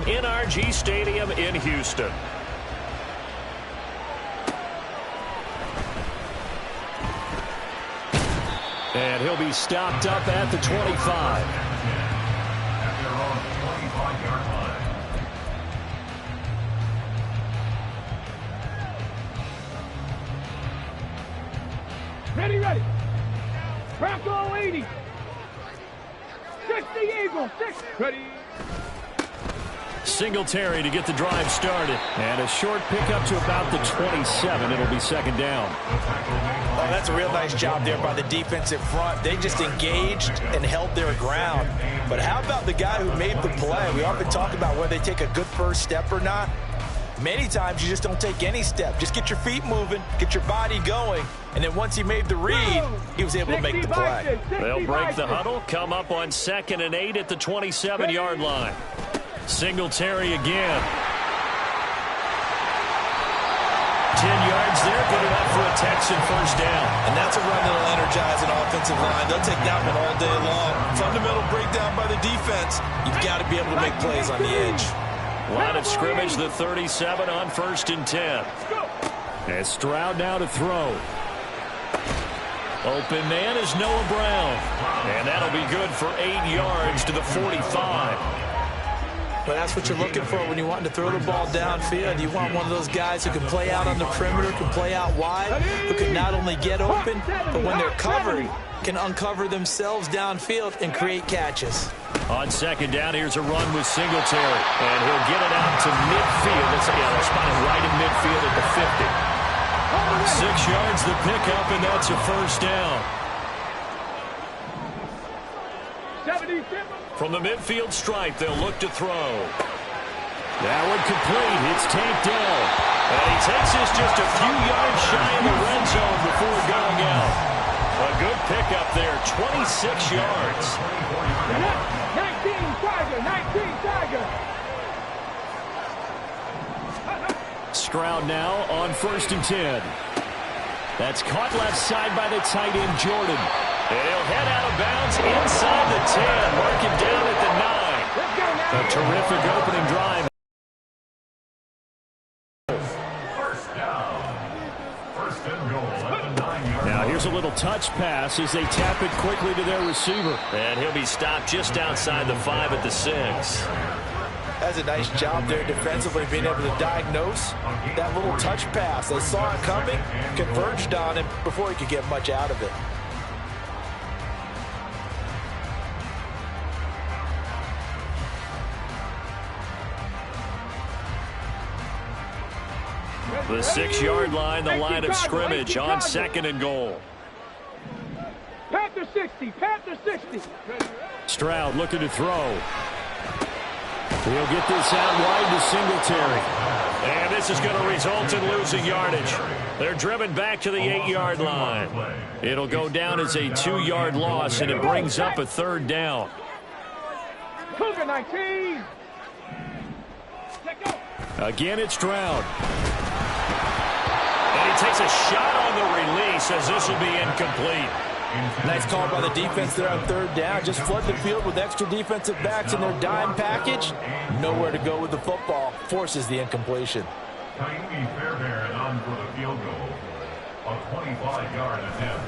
NRG Stadium in Houston. And he'll be stopped up at the 25. Ready. Bronco 80. 60 Eagle. 60. Ready. Singletary to get the drive started. And a short pickup to about the 27. It'll be second down. Oh, that's a real nice job there by the defensive front. They just engaged and held their ground. But how about the guy who made the play? We often talk about whether they take a good first step or not. Many times you just don't take any step. Just get your feet moving, get your body going, and then once he made the read, he was able to make the play. They'll break the huddle, come up on 2nd and 8 at the 27-yard line. Singletary again. 10 yards there, good enough for a Texan first down. And that's a run that'll energize an offensive line. They'll take that one all day long. Fundamental breakdown by the defense. You've got to be able to make plays on the edge. Line of scrimmage, the 37 on 1st and 10. And Stroud now to throw. Open man is Noah Brown. And that'll be good for 8 yards to the 45. But that's what you're looking for when you want to throw the ball downfield. You want one of those guys who can play out on the perimeter, can play out wide, who can not only get open, but when they're covered, can uncover themselves downfield and create catches. On 2nd down, here's a run with Singletary. And he'll get it out to midfield. They're spotted right in midfield at the 50. 6 yards the pickup, and that's a first down. From the midfield stripe, they'll look to throw. That one complete. It's tanked down. And he takes this just a few yards shy of the red zone before going out. A good pickup there, 26 yards. 19 Tiger. Stroud now on 1st and 10. That's caught left side by the tight end, Jordan. And he'll head out of bounds inside the 10. Mark it down at the 9. A terrific opening drive. Now here's a little touch pass as they tap it quickly to their receiver. And he'll be stopped just outside the 5 at the 6. That's a nice job there defensively, being able to diagnose that little touch pass. They saw it coming, converged on him before he could get much out of it. The 6-yard line, the line of scrimmage on 2nd and goal. Panther 60. Stroud looking to throw. He'll get this out wide to Singletary. And this is going to result in losing yardage. They're driven back to the 8-yard line. It'll go down as a 2-yard loss, and it brings up a 3rd down. Cougar 19. Again, it's Stroud. And he takes a shot on the release as this will be incomplete. Nice call by the defense there on 3rd down. Just flood the field with extra defensive backs in their dime package. Nowhere to go with the football. Forces the incompletion. Tiny Fairbairn on for the field goal. A 25-yard attempt.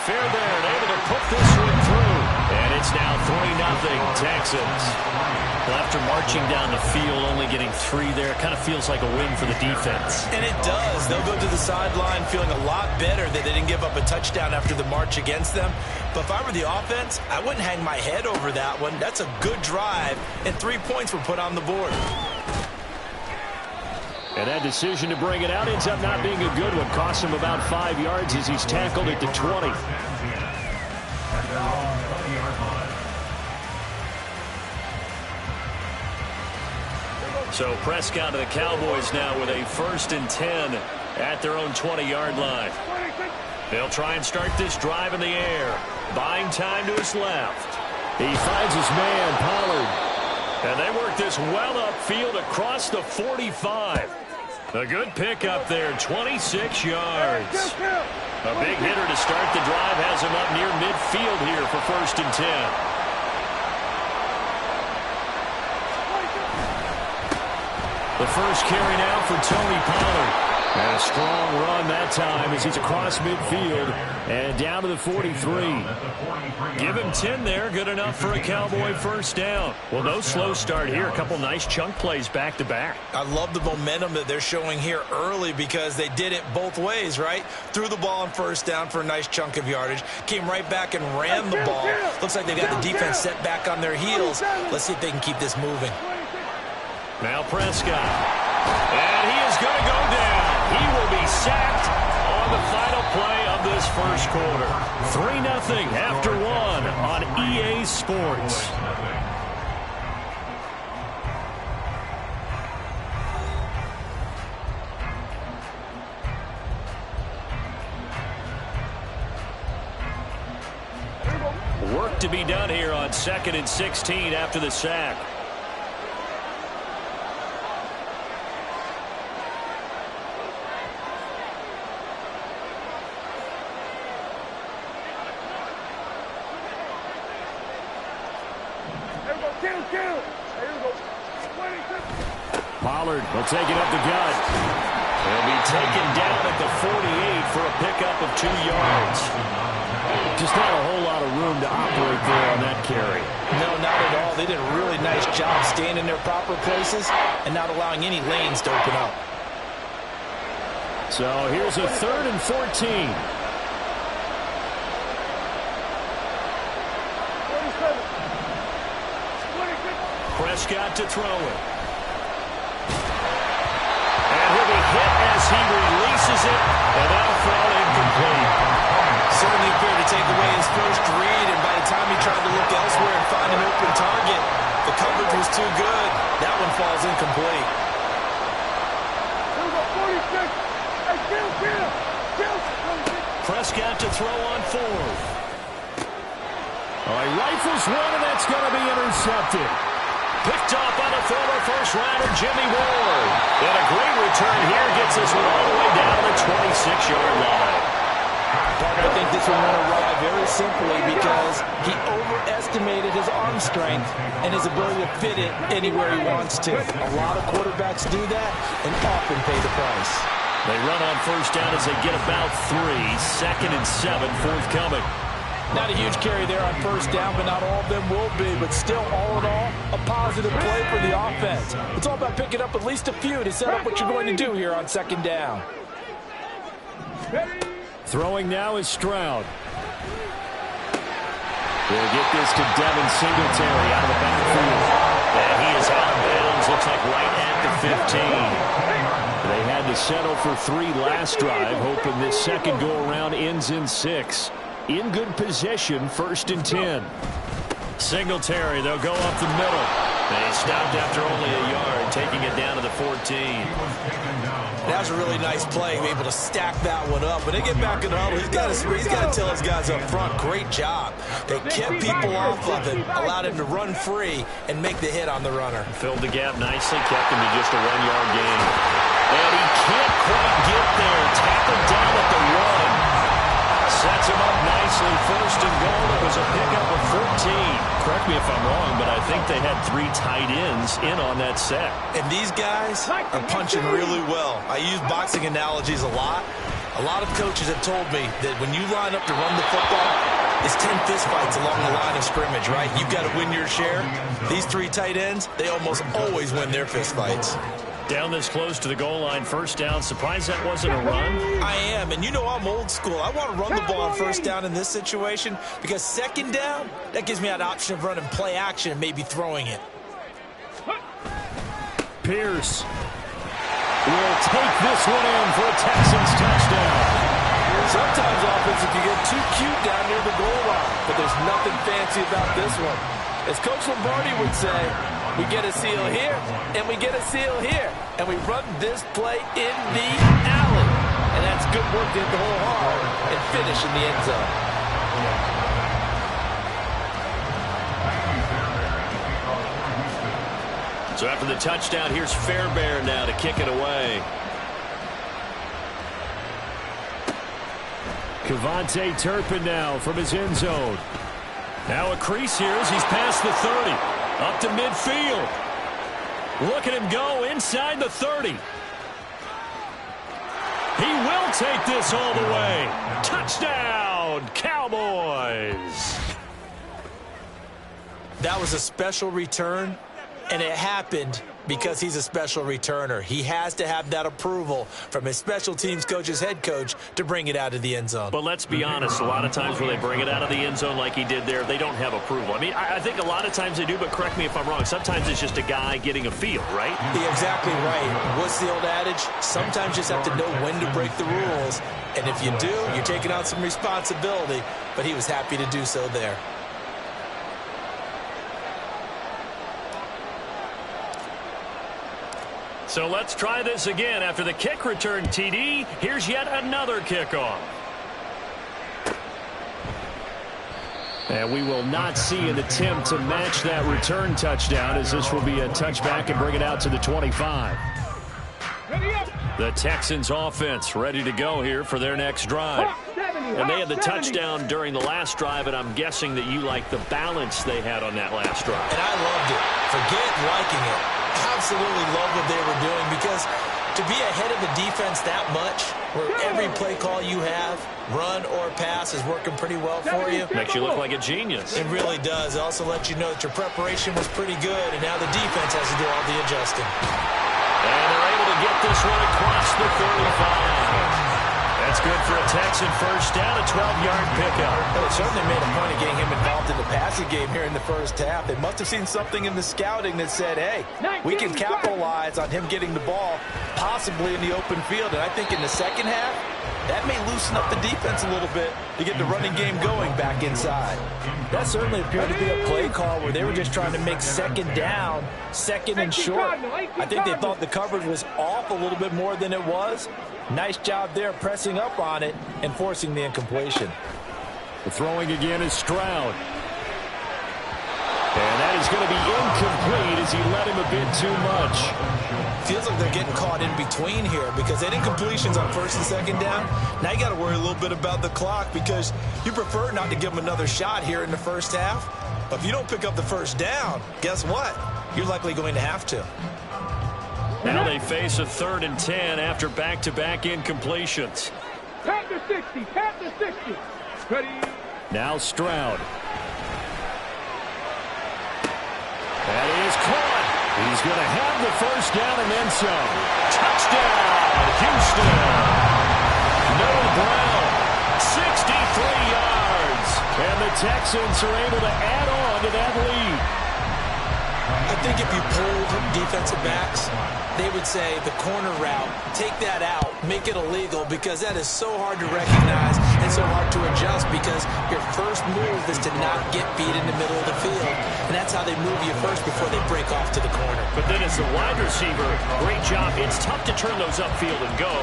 Fairbairn able to put this one through. And it's now 3-0 Texans. Well, after marching down the field, only getting 3 there, it kind of feels like a win for the defense. And it does. They'll go to the sideline feeling a lot better that they didn't give up a touchdown after the march against them. But if I were the offense, I wouldn't hang my head over that one. That's a good drive, and 3 points were put on the board. And that decision to bring it out ends up not being a good one. Costs him about 5 yards as he's tackled at the 20. So Prescott to the Cowboys now with a 1st and 10 at their own 20-yard line. They'll try and start this drive in the air. Buying time to his left. He finds his man, Pollard. And they work this well upfield across the 45. A good pickup there, 26 yards. A big hitter to start the drive has him up near midfield here for 1st and 10. The first carry now for Tony Pollard. And a strong run that time as he's across midfield and down to the 43. Give him 10 there. Good enough for a Cowboy first down. Well, no slow start here. A couple nice chunk plays back to back. I love the momentum that they're showing here early because they did it both ways, right? Threw the ball on first down for a nice chunk of yardage. Came right back and ran the ball. Looks like they got the defense set back on their heels. Let's see if they can keep this moving. Now Prescott. And he is going to go down. He will be sacked on the final play of this first quarter. 3-0 after 1 on EA Sports. Work to be done here on 2nd and 16 after the sack. Pollard will take it up the gut. He'll be taken down at the 48 for a pickup of 2 yards. Just not a whole lot of room to operate there on that carry. No, not at all. They did a really nice job staying in their proper places and not allowing any lanes to open up. So here's a 3rd and 14. Prescott to throw it. And he'll be hit as he releases it, and that'll fall incomplete. Certainly appeared to take away his first read, and by the time he tried to look elsewhere and find an open target, the coverage was too good. That one falls incomplete. Prescott to throw on 4th. He rifles one, and that's going to be intercepted. Picked off by the former first-rounder Jimmy Ward. And a great return here gets us all the way down to the 26-yard line. Parker, I think this one went awry very simply because he overestimated his arm strength and his ability to fit it anywhere he wants to. A lot of quarterbacks do that and often pay the price. They run on first down as they get about 3. 2nd and 7 forthcoming. Not a huge carry there on first down, but not all of them will be. But still, all in all, a positive play for the offense. It's all about picking up at least a few to set up what you're going to do here on 2nd down. Throwing now is Stroud. We'll get this to Devin Singletary out of the backfield. And he is out of bounds, looks like right at the 15. They had to settle for 3 last drive, hoping this second go-around ends in 6. In good possession, 1st and 10. Singletary, they'll go up the middle. They stopped after only a yard, taking it down to the 14. That was a really nice play, able to stack that one up. When they get back in the huddle, he's got to tell his guys up front, great job. They kept people off of him, allowed him to run free and make the hit on the runner. Filled the gap nicely, kept him to just a 1-yard gain. And he can't quite get there. Tackled down at the 1. Sets him up nicely, 1st and goal. It was a pickup of 14. Correct me if I'm wrong, but I think they had 3 tight ends in on that set. And these guys are punching really well. I use boxing analogies a lot. A lot of coaches have told me that when you line up to run the football, it's 10 fistfights along the line of scrimmage, right? You've got to win your share. These 3 tight ends, they almost always win their fistfights. Down this close to the goal line, first down. Surprised that wasn't a run? I am, and you know I'm old school. I want to run the ball on first down in this situation because 2nd down, that gives me that option of running play action and maybe throwing it. Pierce will take this one in for a Texans touchdown. Sometimes offense can get too cute down near the goal line, but there's nothing fancy about this one. As Coach Lombardi would say, we get a seal here, and we get a seal here. And we run this play in the alley. And that's good work to hit the hole hard and finish in the end zone. So after the touchdown, here's Fairbairn now to kick it away. Kevontae Turpin now from his end zone. Now a crease here as he's past the 30. Up to midfield. Look at him go inside the 30. He will take this all the way. Touchdown, Cowboys. That was a special return, and it happened because he's a special returner. He has to have that approval from his special teams coach's head coach to bring it out of the end zone. But let's be honest, a lot of times when they bring it out of the end zone like he did there, they don't have approval. I mean, I think a lot of times they do, but correct me if I'm wrong. Sometimes it's just a guy getting a feel, right? You're exactly right. What's the old adage? Sometimes you just have to know when to break the rules. And if you do, you're taking on some responsibility. But he was happy to do so there. So let's try this again. After the kick return TD, here's yet another kickoff. And we will not see an attempt to match that return touchdown, as this will be a touchback and bring it out to the 25. The Texans offense ready to go here for their next drive. And they had the touchdown during the last drive, and I'm guessing that you like the balance they had on that last drive. And I loved it. Forget liking it. Absolutely love what they were doing, because to be ahead of the defense that much, where every play call you have, run or pass, is working pretty well for you. Makes you look like a genius. It really does. It also lets you know that your preparation was pretty good, and now the defense has to do all the adjusting. And they're able to get this one across the 35. That's good for a Texan first down, a 12-yard pickup. Well, it certainly made a point of getting him involved in the passing game here in the first half. They must have seen something in the scouting that said, hey, we can capitalize on him getting the ball, possibly in the open field. And I think in the second half, that may loosen up the defense a little bit to get the running game going back inside. That certainly appeared to be a play call where they were just trying to make second down, second and short. I think they thought the coverage was off a little bit more than it was. Nice job there pressing up on it and forcing the incompletion. The throwing again is Stroud. And that is going to be incomplete as he let him a bit too much. Feels like they're getting caught in between here, because they had incompletions on first and second down. Now you got to worry a little bit about the clock, because you prefer not to give them another shot here in the first half. But if you don't pick up the first down, guess what? You're likely going to have to. Now they face a 3rd and 10 after back-to-back incompletions. Pat the 60, pat the 60. Ready. Now Stroud. That is caught. He's going to have the first down and then some. Touchdown, Houston. Noah Brown, 63 yards. And the Texans are able to add on to that lead. I think if you pulled defensive backs, they would say the corner route, take that out, make it illegal, because that is so hard to recognize and so hard to adjust, because your first move is to not get beat in the middle of the field. And that's how they move you first before they break off to the corner. But then as a wide receiver, great job. It's tough to turn those upfield and go,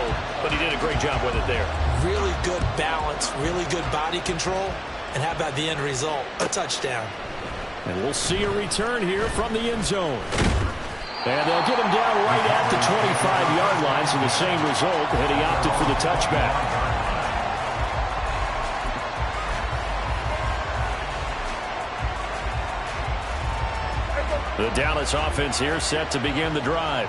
but he did a great job with it there. Really good balance, really good body control, and how about the end result? A touchdown. And we'll see a return here from the end zone. And they'll get him down right at the 25-yard line, so the same result, and he opted for the touchback. The Dallas offense here set to begin the drive.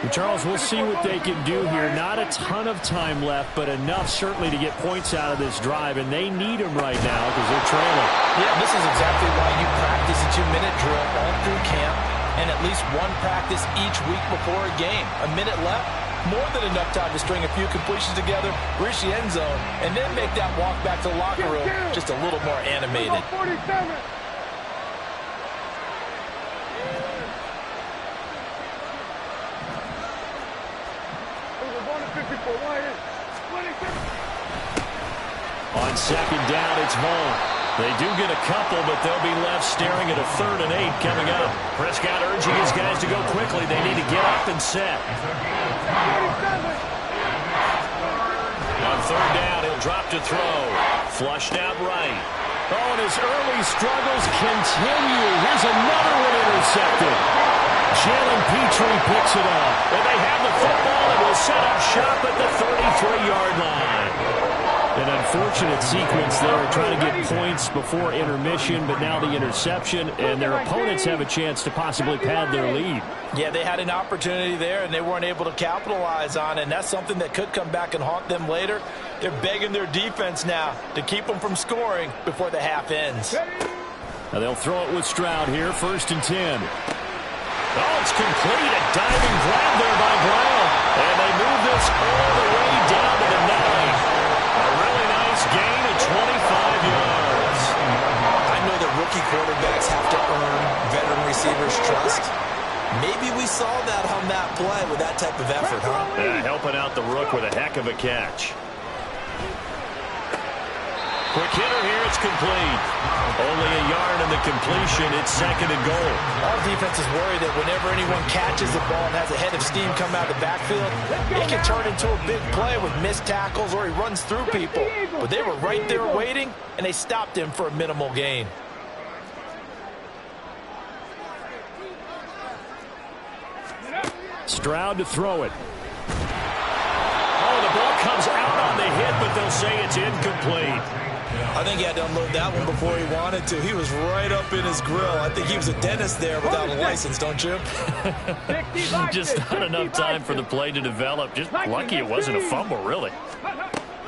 And Charles, we'll see what they can do here. Not a ton of time left, but enough certainly to get points out of this drive, and they need them right now because they're trailing. Yeah, this is exactly why you practice a 2-minute drill all through camp, and at least one practice each week before a game. A minute left, more than enough time to string a few completions together, reach the end zone, and then make that walk back to the locker room just a little more animated. 47. On second down, it's Vaughn. They do get a couple, but they'll be left staring at a 3rd and 8 coming up. Prescott urging his guys to go quickly. They need to get up and set. On 3rd down, he'll drop to throw. Flushed out right. Oh, and his early struggles continue. Here's another one intercepted. Jalen Petrie picks it up. And they have the football and will set up shop at the 33-yard line. An unfortunate sequence there, trying to get points before intermission, but now the interception, and their opponents have a chance to possibly pad their lead. Yeah, they had an opportunity there, and they weren't able to capitalize on it, and that's something that could come back and haunt them later. They're begging their defense now to keep them from scoring before the half ends. Now they'll throw it with Stroud here, 1st and 10. Oh, it's complete. A diving grab there by Brown. And they move this all the way down to the 9. A really nice gain of 25 yards. I know that rookie quarterbacks have to earn veteran receivers' trust. Maybe we saw that on that play with that type of effort, huh? Yeah, helping out the rook with a heck of a catch. Quick hitter here, it's complete. Only a yard in the completion, it's 2nd and goal. Our defense is worried that whenever anyone catches the ball and has a head of steam come out of the backfield, it can turn into a big play with missed tackles or he runs through people. But they were right there waiting, and they stopped him for a minimal gain. Stroud to throw it. Oh, the ball comes out on the hit, but they'll say it's incomplete. I think he had to unload that one before he wanted to. He was right up in his grill. I think he was a dentist there without a license, don't you? Just not enough time for the play to develop. Just lucky it wasn't a fumble, really.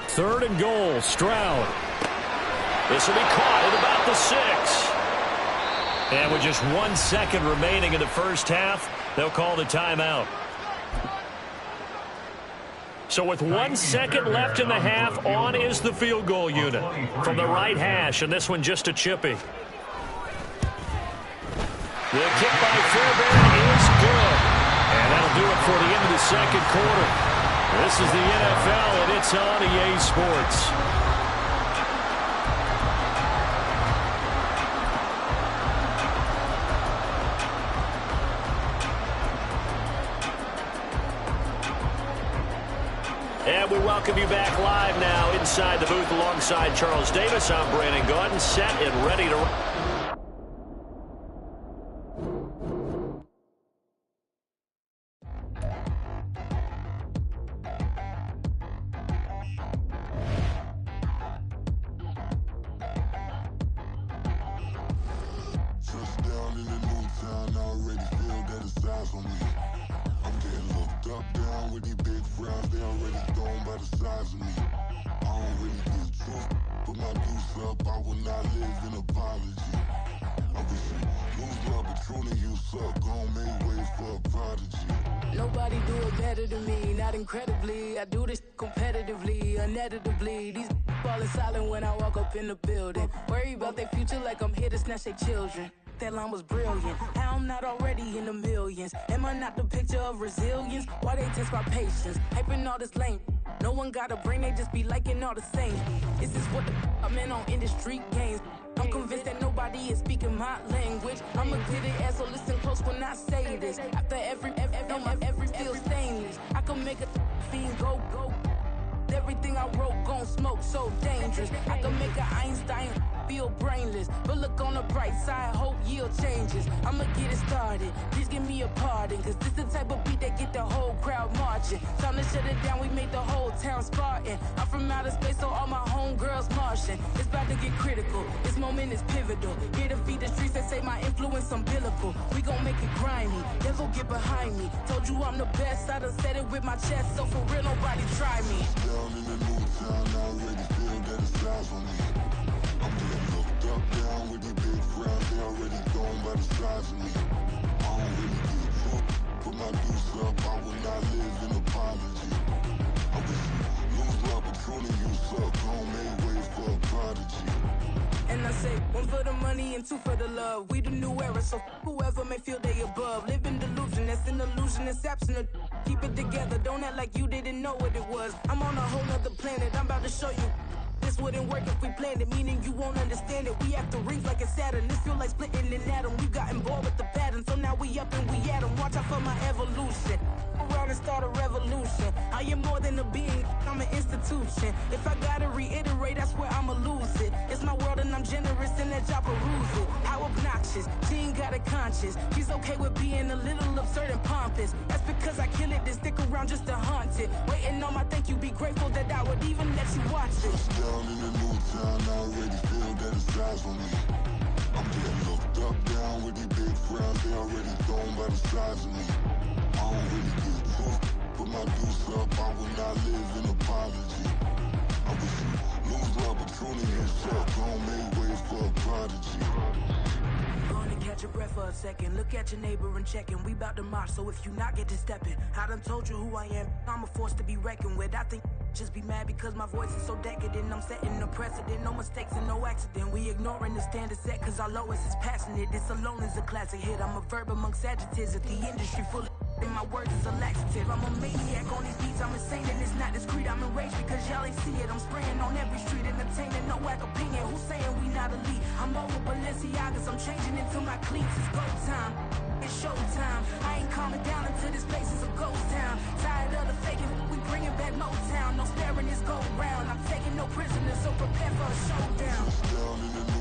3rd and goal, Stroud. This will be caught at about the 6. And with just 1 second remaining in the first half, they'll call the timeout. So with 1 second left in the half, on is the field goal unit from the right hash, and this one just a chippy. The kick by Fairbairn is good, and that'll do it for the end of the second quarter. This is the NFL, and it's on EA Sports. And we welcome you back live now inside the booth alongside Charles Davis. I'm Brandon Gaudin, set and ready to... Nobody do it better than me, not incredibly. I do this competitively, uneditably. These falling silent when I walk up in the building. Worry about their future like I'm here to snatch their children. That line was brilliant. How I'm not already in the millions. Am I not the picture of resilience? Why they test my patience? Hyping all this lame. No one got a brain, they just be liking all the same. This is what the I'm in on industry games. I'm convinced that nobody is speaking my language. I'm a good ass, so listen close when I say this. After every feel stainless. I can make a fiend go. Everything I wrote gon' smoke, so dangerous. I can make an Einstein feel brainless. But look on the bright side, hope yield changes. I'ma get it started, please give me a pardon. Cause this the type of beat that get the whole crowd marching. Time to shut it down, we made the whole town Spartan. I'm from outer space, so all my homegirls Martian. It's about to get critical, this moment is pivotal. Here to feed the streets that say my influence umbilical. We gon' make it grimy, never get behind me. Told you I'm the best, I done said it with my chest. So for real, nobody try me. Down in the new town, I already feel that it's eyes on me. I'm getting looked up, down with these big crowds, they already gone by the size of me. I don't really get fucked, put my deuce up, I will not live in apology. I wish you lose my Patron and you suck, gon' make way for a prodigy. And I say, one for the money and two for the love. We the new era, so whoever may feel they above. Live in delusion, that's an illusion, that's absent. Keep it together, don't act like you didn't know what it was. I'm on a whole nother planet, I'm about to show you. This wouldn't work if we planned it, meaning you won't understand it. We have to rings like it's Saturn. This feel like splitting an atom. We got involved with the pattern, so now we up and we at 'em. Watch out for my evolution. around and start a revolution. I am more than a being, I'm an institution. If I gotta reiterate, I swear I'ma lose it. It's my world and I'm generous and that y'all peruse it. How obnoxious, she ain't got a conscience. She's okay with being a little absurd and pompous. That's because I kill it, then stick around just to haunt it. Waiting on my thank you, be grateful that I would even let you watch it. Down in the new town, I already feel that it's eyes on me. I'm getting looked up, down with these big frowns, they already thrown by the size of me. I don't really give a fuck, put my deuce up, I will not live in apology. I wish you lose the opportunity and shut, don't make way for a prodigy. Gonna catch your breath for a second. Look at your neighbor and checking. We bout to march, so if you not get to stepping. I done told you who I am. I'm a force to be reckoned with. I think just be mad because my voice is so decadent. I'm setting a precedent. No mistakes and no accident. We ignoring the standard set cause our lowest is passionate. This alone is a classic hit. I'm a verb amongst adjectives. If the industry full of and my words is a laxative. I'm a maniac on these beats, I'm insane and it's not discreet. I'm enraged because y'all ain't see it. I'm spraying on every street, entertaining, no whack opinion. Who's saying we not elite? I'm over Balenciagas, I'm changing into my cleats. It's go time, it's showtime. I ain't calming down until this place is a ghost town. Tired of the faking, we bringing back Motown. No sparing this go round. I'm taking no prisoners, so prepare for a showdown. Down in the